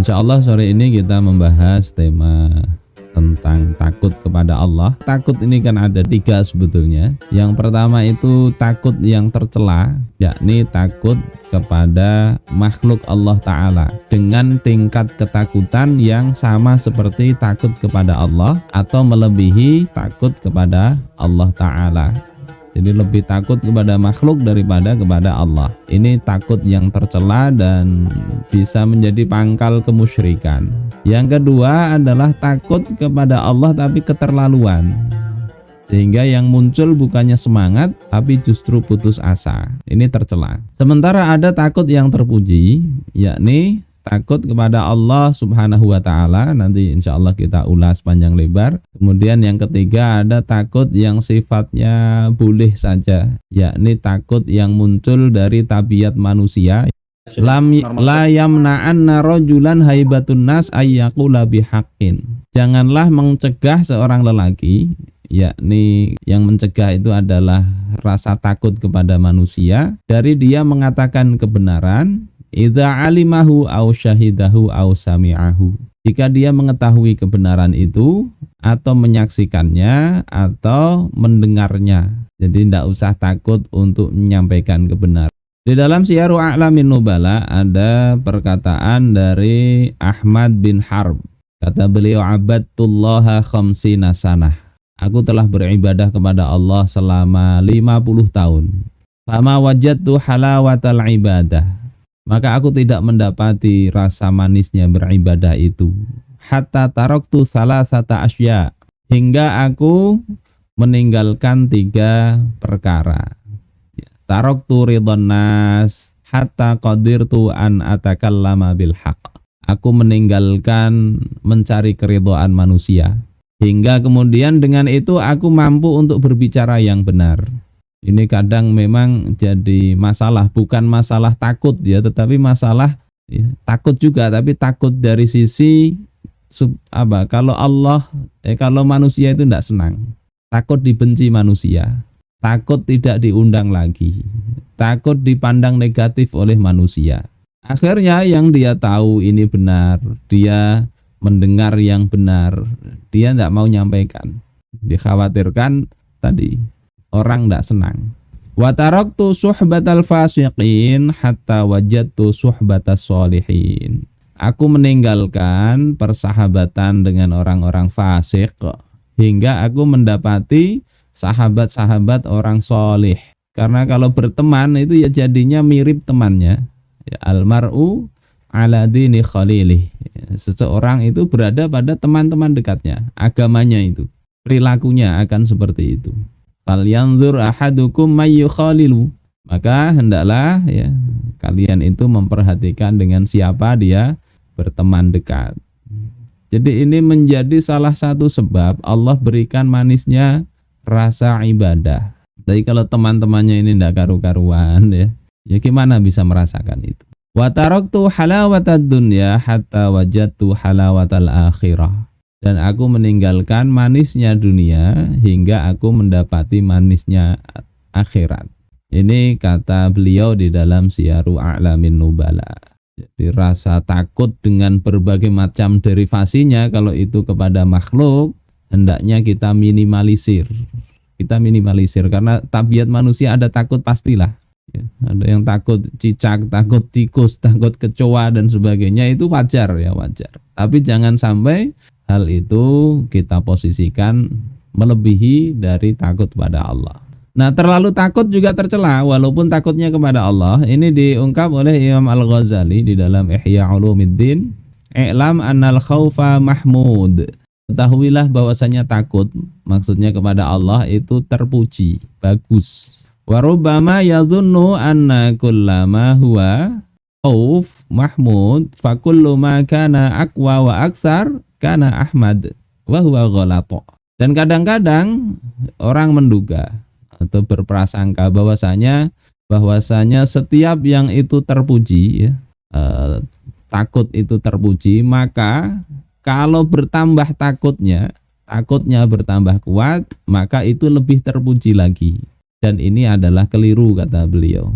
Insya Allah sore ini kita membahas tema tentang takut kepada Allah. Takut ini kan ada 3 sebetulnya. Yang pertama itu takut yang tercela, yakni takut kepada makhluk Allah Ta'ala dengan tingkat ketakutan yang sama seperti takut kepada Allah atau melebihi takut kepada Allah Ta'ala. Jadi lebih takut kepada makhluk daripada kepada Allah. Ini takut yang tercela dan bisa menjadi pangkal kemusyrikan. Yang kedua adalah takut kepada Allah tapi keterlaluan. Sehingga yang muncul bukannya semangat tapi justru putus asa. Ini tercela. Sementara ada takut yang terpuji, yakni takut kepada Allah Subhanahu wa Ta'ala. Nanti insya Allah kita ulas panjang lebar. Kemudian yang ketiga ada takut yang sifatnya boleh saja, yakni takut yang muncul dari tabiat manusia. La yamna'anna rajulan haibatun nas ayyaqula bihaqqin. Janganlah mencegah seorang lelaki, yakni yang mencegah itu adalah rasa takut kepada manusia, dari dia mengatakan kebenaran. Idza alimahu aw syahidahu aw sami'ahu. Jika dia mengetahui kebenaran itu atau menyaksikannya atau mendengarnya. Jadi tidak usah takut untuk menyampaikan kebenaran. Di dalam Syiaru A'lamin Nubala ada perkataan dari Ahmad bin Harb. Kata beliau, abadtullaha khamsina sanah. Aku telah beribadah kepada Allah selama 50 tahun. Fama wajadtu halawatal ibadah. Maka aku tidak mendapati rasa manisnya beribadah itu. Hatta taraktu salasata asya. Hingga aku meninggalkan 3 perkara. Taraktu ridhan nas hatta qadirtu an atakallama bil haqq. Aku meninggalkan mencari keridhaan manusia. Hingga kemudian dengan itu aku mampu untuk berbicara yang benar. Ini kadang memang jadi masalah, bukan masalah takut ya, tetapi masalah ya, takut juga, tapi takut dari sisi kalau Allah, kalau manusia itu tidak senang, takut dibenci manusia, takut tidak diundang lagi, takut dipandang negatif oleh manusia. Akhirnya yang dia tahu ini benar, dia mendengar yang benar, dia tidak mau nyampaikan, dikhawatirkan tadi orang tidak senang. Wa taraktu suhbatal fasiqin hatta wajadtu suhbatas sholihin. Aku meninggalkan persahabatan dengan orang-orang fasik hingga aku mendapati sahabat-sahabat orang solih. Karena kalau berteman itu ya jadinya mirip temannya. Ya, almar'u ala dini khalilih. Seseorang itu berada pada teman-teman dekatnya, agamanya itu, perilakunya akan seperti itu. Falyanzur ahadukum may yukhalilu. Maka hendaklah ya kalian itu memperhatikan dengan siapa dia berteman dekat. Jadi ini menjadi salah satu sebab Allah berikan manisnya rasa ibadah. Jadi kalau teman-temannya ini tidak karu-karuan ya gimana bisa merasakan itu? Wa taraktu halawatad dunya hatta wajadtu halawatal akhirah. Dan aku meninggalkan manisnya dunia hingga aku mendapati manisnya akhirat. Ini kata beliau di dalam Syiaru A'lamin Nubala. Jadi rasa takut dengan berbagai macam derivasinya, kalau itu kepada makhluk, hendaknya kita minimalisir. Kita minimalisir karena tabiat manusia ada takut pastilah. Ya, ada yang takut cicak, takut tikus, takut kecoa dan sebagainya, itu wajar ya, wajar. Tapi jangan sampai hal itu kita posisikan melebihi dari takut pada Allah. Nah, terlalu takut juga tercela walaupun takutnya kepada Allah. Ini diungkap oleh Imam Al-Ghazali di dalam Ihya Ulumuddin. I'lam annal khaufa mahmud. Ketahuilah bahwasanya takut maksudnya kepada Allah itu terpuji, bagus. Wa rubbama yadhunnu anna kullama huwa khauf mahmud fa kullu ma kana aqwa wa aksar kana Ahmad wa huwa ghalata. Dan kadang-kadang orang menduga atau berprasangka bahwasanya setiap yang itu terpuji ya, takut itu terpuji, maka kalau bertambah takutnya bertambah kuat, maka itu lebih terpuji lagi. Dan ini adalah keliru kata beliau.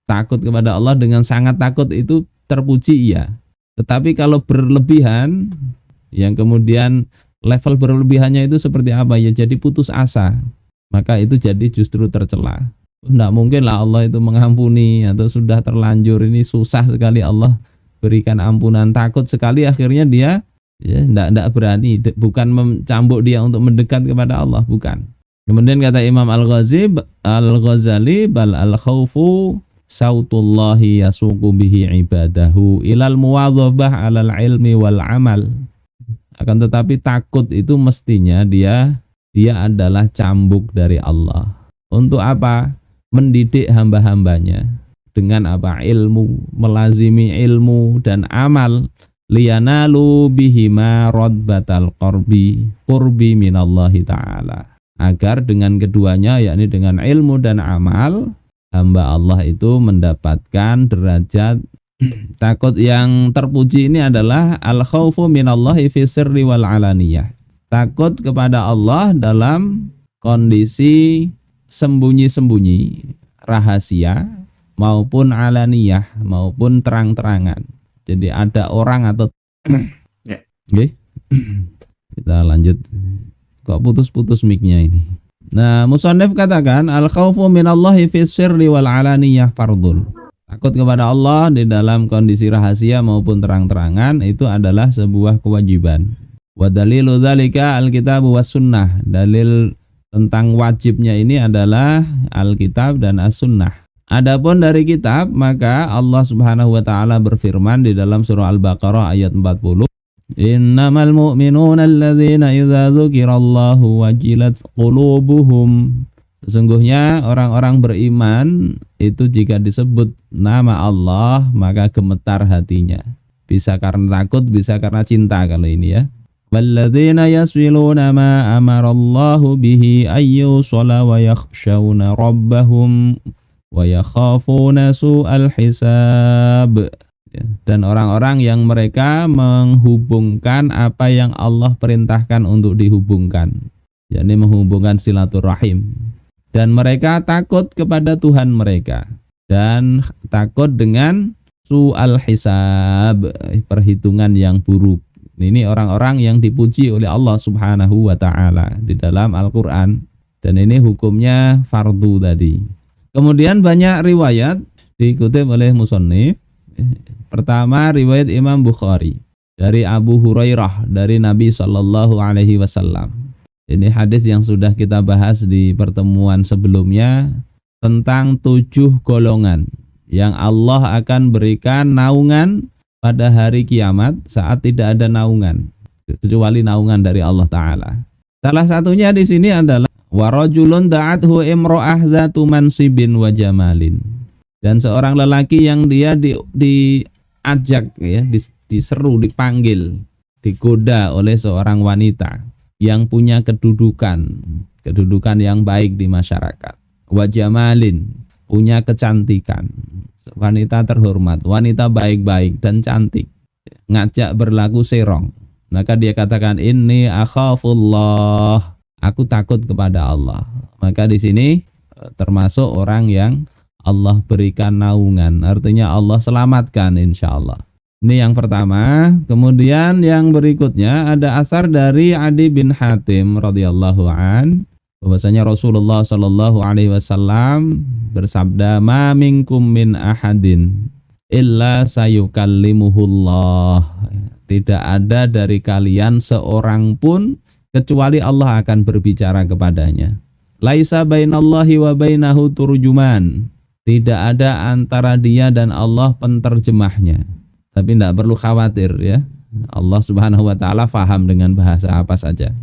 Takut kepada Allah dengan sangat takut itu terpuji iya, Tetapi kalau berlebihan, yang kemudian level berlebihannya itu seperti apa ya, jadi putus asa, maka itu jadi justru tercela. Tidak mungkin lah Allah itu mengampuni, atau sudah terlanjur ini susah sekali Allah berikan ampunan, takut sekali akhirnya dia ya tidak berani, bukan mencambuk dia untuk mendekat kepada Allah, bukan. Kemudian kata Imam Al-Ghazali, bal al-khawfu sautullahi yasuqu bihi ibadahu ilal muwadhabah alal ilmi wal amal. Akan tetapi takut itu mestinya dia adalah cambuk dari Allah. Untuk apa? Mendidik hamba-hambanya dengan apa? Ilmu, melazimi ilmu dan amal, liyanalu bihima radbatal qurbi minallahi ta'ala. Agar dengan keduanya, yakni dengan ilmu dan amal, hamba Allah itu mendapatkan derajat. Takut yang terpuji ini adalah al-khaufu minallahi fi sirri wal alaniyah. Takut kepada Allah dalam kondisi sembunyi-sembunyi, rahasia, maupun alaniyah, maupun terang-terangan. Jadi ada orang atau Ya. Oke. Kita lanjut. Kok putus-putus mic-nya ini? Nah, musannif katakan al-khaufu minallahi fi sirri wal alaniyah fardun. Takut kepada Allah di dalam kondisi rahasia maupun terang-terangan itu adalah sebuah kewajiban. Wa dalilu dzalika alkitab was sunnah. Dalil tentang wajibnya ini adalah Alkitab dan As-Sunnah. Adapun dari kitab, maka Allah Subhanahu wa taala berfirman di dalam surah Al-Baqarah ayat 40, "Innamal mu'minuna alladzina idza dzukirallahu wajilat qulubuhum." Sesungguhnya orang-orang beriman itu jika disebut nama Allah maka gemetar hatinya. Bisa karena takut, bisa karena cinta kalau ini ya. Walladzina yaswiluna ma amarallahu bihi ayyusala wa yakhshawna rabbahum wa yakhafuna su'al hisab. Dan orang-orang yang mereka menghubungkan apa yang Allah perintahkan untuk dihubungkan, yakni menghubungkan silaturahim. Dan mereka takut kepada Tuhan mereka dan takut dengan su'al hisab, perhitungan yang buruk. Ini orang-orang yang dipuji oleh Allah Subhanahu wa taala di dalam Al-Qur'an, dan ini hukumnya fardu tadi. Kemudian banyak riwayat dikutip oleh musannif. Pertama riwayat Imam Bukhari dari Abu Hurairah dari Nabi sallallahu alaihi wasallam. Ini hadis yang sudah kita bahas di pertemuan sebelumnya tentang 7 golongan yang Allah akan berikan naungan pada hari kiamat saat tidak ada naungan kecuali naungan dari Allah Ta'ala. Salah satunya di sini adalah warajulun da'athu imra'ah dzatu mansibin wa jamalin. Dan seorang lelaki yang dia diajak ya, diseru, dipanggil, digoda oleh seorang wanita yang punya kedudukan yang baik di masyarakat. Wa jamalin, punya kecantikan, wanita terhormat, wanita baik-baik dan cantik, ngajak berlaku serong. Maka dia katakan, inni akhafullah, aku takut kepada Allah. Maka di sini termasuk orang yang Allah berikan naungan, artinya Allah selamatkan insyaallah. Ini yang pertama. Kemudian yang berikutnya ada asar dari Adi bin Hatim radhiyallahu an, bahwasanya Rasulullah sallallahu alaihi wasallam bersabda, "Ma minkum min ahadin illa sayukallimuhullah." Tidak ada dari kalian seorang pun kecuali Allah akan berbicara kepadanya. Laisa bainallahi wa bainahu turjuman. Tidak ada antara dia dan Allah penterjemahnya. Tapi tidak perlu khawatir ya. Allah Subhanahu wa taala faham dengan bahasa apa saja.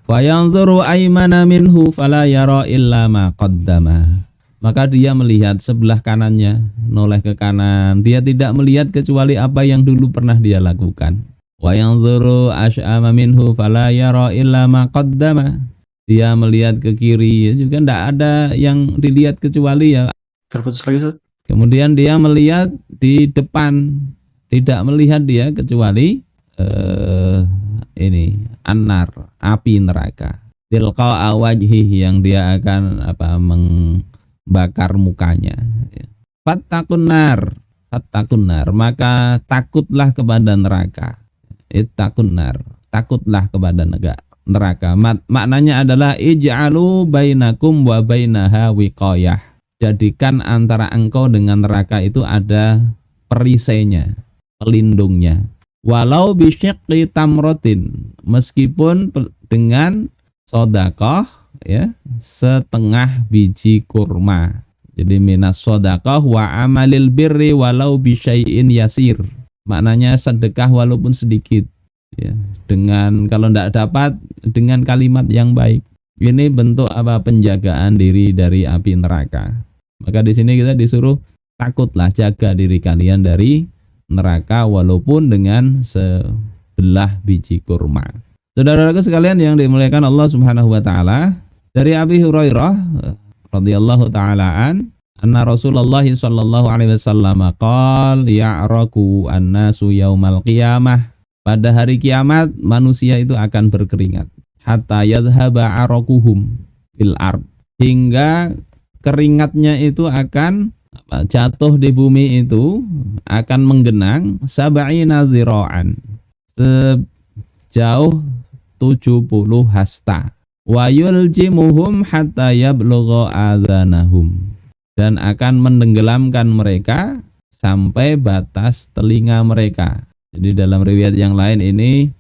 Wa yanzuru aymana minhu fala yara illa ma qaddama. Maka dia melihat sebelah kanannya, noleh ke kanan. Dia tidak melihat kecuali apa yang dulu pernah dia lakukan. Wa yanzuru asy'ama minhu fala yara illa ma qaddama. Dia melihat ke kiri juga tidak ada yang dilihat kecuali ya. Terputus lagi, Ustaz. Kemudian dia melihat di depan, tidak melihat dia kecuali ini annar, api neraka. Tilqa wajhi, yang dia akan membakar mukanya. Fattaqun nar, fattaqun nar, maka takutlah kepada neraka. Ittaqun nar, takutlah kepada neraka. Maknanya adalah ij'alu bainakum wa bainaha wiqayah. Jadikan antara engkau dengan neraka itu ada perisainya, pelindungnya. Walau bisyiqqi tamrotin, meskipun dengan sedekah ya setengah biji kurma. Jadi minas sedekah wa amalil birri walau bisyai'in yasir. Maknanya sedekah walaupun sedikit ya. Dengan kalau tidak dapat dengan kalimat yang baik. Ini bentuk apa? Penjagaan diri dari api neraka. Maka di sini kita disuruh takutlah, jaga diri kalian dari neraka walaupun dengan sebelah biji kurma. Saudara-saudaraku sekalian yang dimuliakan Allah Subhanahu wa taala, dari Abi Hurairah radhiyallahu taala anna Rasulullah sallallahu alaihi wasallam qaal ya'raku an-nasu yaumal qiyamah. Pada hari kiamat manusia itu akan berkeringat hatta yadhhaba arakuhum fil ard, hingga keringatnya itu akan jatuh di bumi itu akan menggenang sab'ina zira'an, sejauh 70 hasta. Wa yuljimuhum hatta yablugha adhanahum, dan akan menenggelamkan mereka sampai batas telinga mereka. Jadi dalam riwayat yang lain ini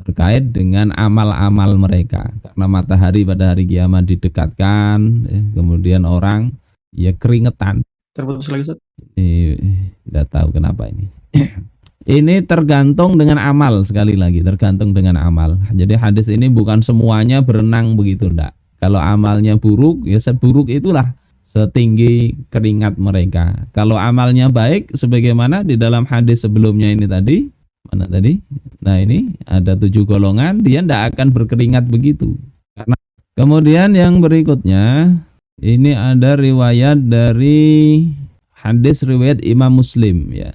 terkait dengan amal-amal mereka, karena matahari pada hari kiamat didekatkan ya, kemudian orang ya keringetan. Terputus lagi Ustaz. Ini tidak tahu kenapa ini. Ini tergantung dengan amal, sekali lagi tergantung dengan amal. Jadi hadis ini bukan semuanya berenang begitu, enggak. Kalau amalnya buruk ya seburuk itulah, setinggi keringat mereka. Kalau amalnya baik sebagaimana di dalam hadis sebelumnya ini tadi, mana tadi? Nah ini ada 7 golongan, dia tidak akan berkeringat begitu. Karena kemudian yang berikutnya ini ada riwayat dari hadis riwayat Imam Muslim ya.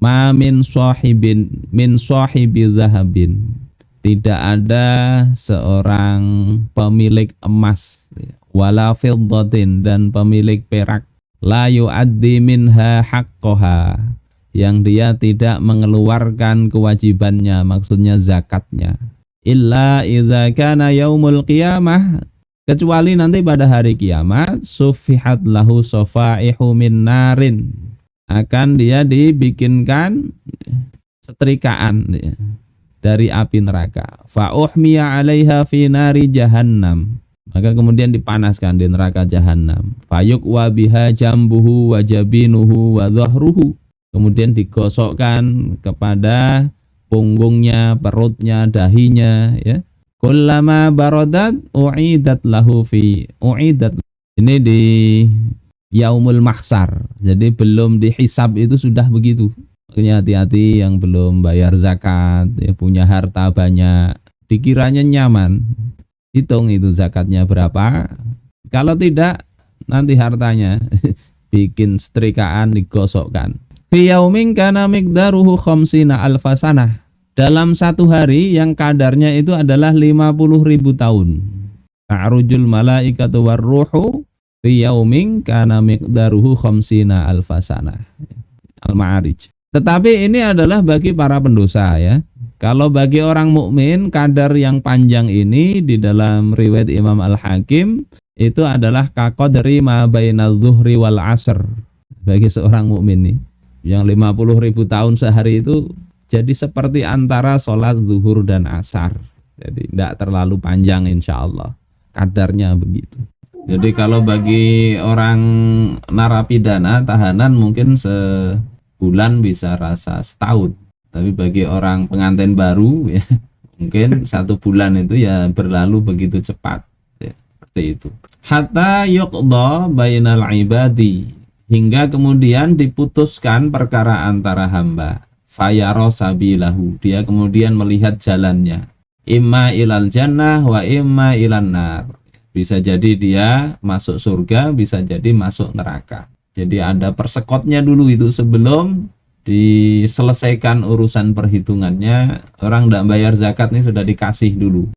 Ma min sahibin min sahibi zahabin, tidak ada seorang pemilik emas wala fiddatin, dan pemilik perak, la yu'addi minha haqqaha, yang dia tidak mengeluarkan kewajibannya, maksudnya zakatnya, illa idza kana yaumul qiyamah, kecuali nanti pada hari kiamat, sufihat lahu safaihu min narin, akan dia dibikinkan setrikaan ya, dari api neraka. Fa uhmiya 'alaiha fi nari jahannam, maka kemudian dipanaskan di neraka jahanam. Fayuqwa biha jambuhu wa jabinuhu wa dhahruhu, kemudian digosokkan kepada punggungnya, perutnya, dahinya ya. Kullama baradat u'idat lahu fi u'idat. Ini di yaumul mahsyar. Jadi belum dihisab itu sudah begitu. Makanya hati-hati yang belum bayar zakat, ya, punya harta banyak, dikiranya nyaman. Hitung itu zakatnya berapa. Kalau tidak, nanti hartanya bikin setrikaan, digosokkan. Fi yaumin kana miqdaruhu khamsina alfasanah, dalam satu hari yang kadarnya itu adalah 50.000 tahun. Ta'rujul malaikatu warruhu fi yaumin kana miqdaruhu khamsina alfasanah. Al-Ma'arij. Tetapi ini adalah bagi para pendosa ya. Kalau bagi orang mukmin, kadar yang panjang ini di dalam riwayat Imam Al-Hakim itu adalah kaqadri ma bainal zuhri wal asr. Bagi seorang mukmin nih, yang 50.000 tahun sehari itu jadi seperti antara sholat zuhur dan asar. Jadi tidak terlalu panjang insyaallah. Kadarnya begitu. Jadi kalau bagi orang narapidana, tahanan mungkin sebulan bisa rasa setahun. Tapi bagi orang pengantin baru ya, mungkin 1 bulan itu ya berlalu begitu cepat ya, seperti itu. Hatta yuqda bainal ibadi, hingga kemudian diputuskan perkara antara hamba. Fayara sabilahu, dia kemudian melihat jalannya. Imma ilal jannah wa imma ilan nar. Bisa jadi dia masuk surga, bisa jadi masuk neraka. Jadi ada persekotnya dulu itu sebelum diselesaikan urusan perhitungannya. Orang tidak bayar zakat nih sudah dikasih dulu.